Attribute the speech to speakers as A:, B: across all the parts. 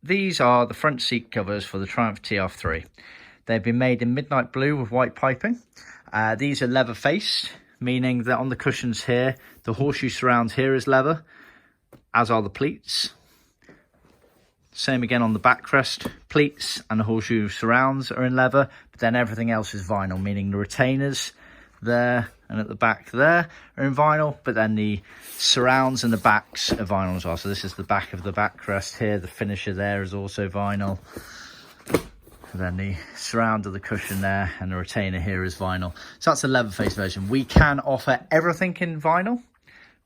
A: these are the front seat covers for the Triumph TR3. They've been made in midnight blue with white piping. These are leather faced, meaning that on the cushions here, the horseshoe surround here is leather, as are the pleats. Same again on the backrest. Pleats and the horseshoe surrounds are in leather, but then everything else is vinyl, meaning the retainers there and at the back there are in vinyl, but then the surrounds and the backs are vinyl as well. So this is the back of the backrest here. The finisher there is also vinyl. And then the surround of the cushion there and the retainer here is vinyl. So that's the leather face version. We can offer everything in vinyl.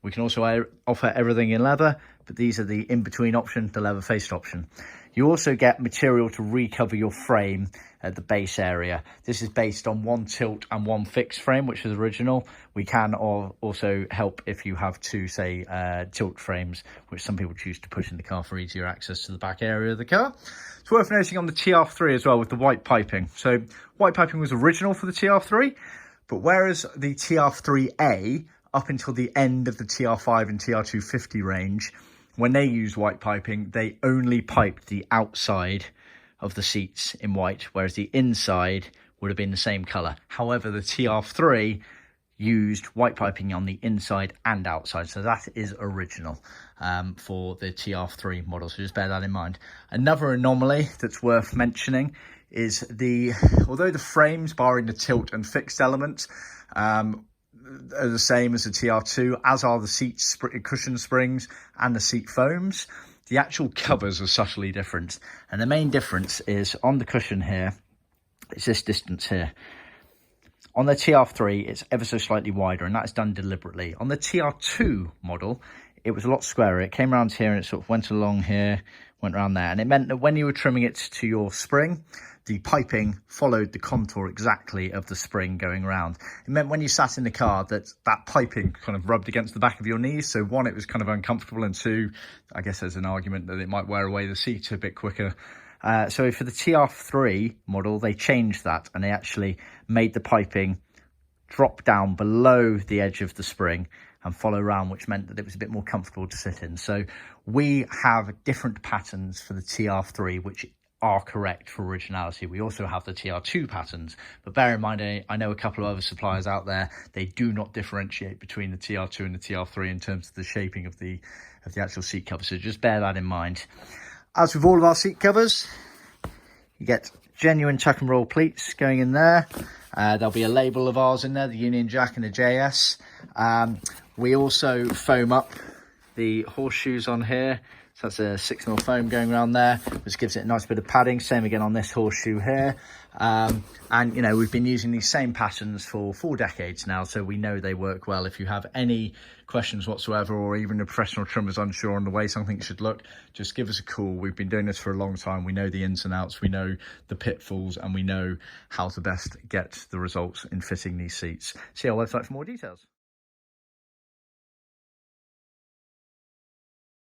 A: We can also offer everything in leather, but these are the in-between option, the leather faced option. You also get material to recover your frame at the base area. This is based on one tilt and one fixed frame, which is original. We can also help if you have two, say, tilt frames, which some people choose to push in the car for easier access to the back area of the car. It's worth noting on the TR3 as well with the white piping. So white piping was original for the TR3, but whereas the TR3A, up until the end of the TR5 and TR250 range, when they used white piping, they only piped the outside of the seats in white, whereas the inside would have been the same colour. However, the TR3 used white piping on the inside and outside, so that is original for the TR3 model, so just bear that in mind. Another anomaly that's worth mentioning is although the frames, barring the tilt and fixed elements, are the same as the TR2, as are the seat cushion springs and the seat foams, the actual covers are subtly different. And the main difference is on the cushion here, it's this distance here. On the TR3, it's ever so slightly wider, and that's done deliberately. On the TR2 model, it was a lot squarer. It came around here and it sort of went along here, went around there. And it meant that when you were trimming it to your spring, the piping followed the contour exactly of the spring going around. It meant when you sat in the car that piping kind of rubbed against the back of your knees. So one, it was kind of uncomfortable, and two, I guess there's an argument that it might wear away the seat a bit quicker. So for the TR3 model, they changed that, and they actually made the piping drop down below the edge of the spring and follow around, which meant that it was a bit more comfortable to sit in. So we have different patterns for the TR3, which are correct for originality. We also have the TR2 patterns, but bear in mind, I know a couple of other suppliers out there, they do not differentiate between the TR2 and the TR3 in terms of the shaping of the actual seat cover, so just bear that in mind. As with all of our seat covers, you get genuine tuck and roll pleats going in there. There'll be a label of ours in there, the Union Jack and the JS. We also foam up the horseshoes on here. So that's a 6mm foam going around there, which gives it a nice bit of padding. Same again on this horseshoe here. And, you know, we've been using these same patterns for 4 decades now, so we know they work well. If you have any questions whatsoever, or even a professional trimmer's unsure on the way something should look, just give us a call. We've been doing this for a long time. We know the ins and outs, we know the pitfalls, and we know how to best get the results in fitting these seats. See our website for more details.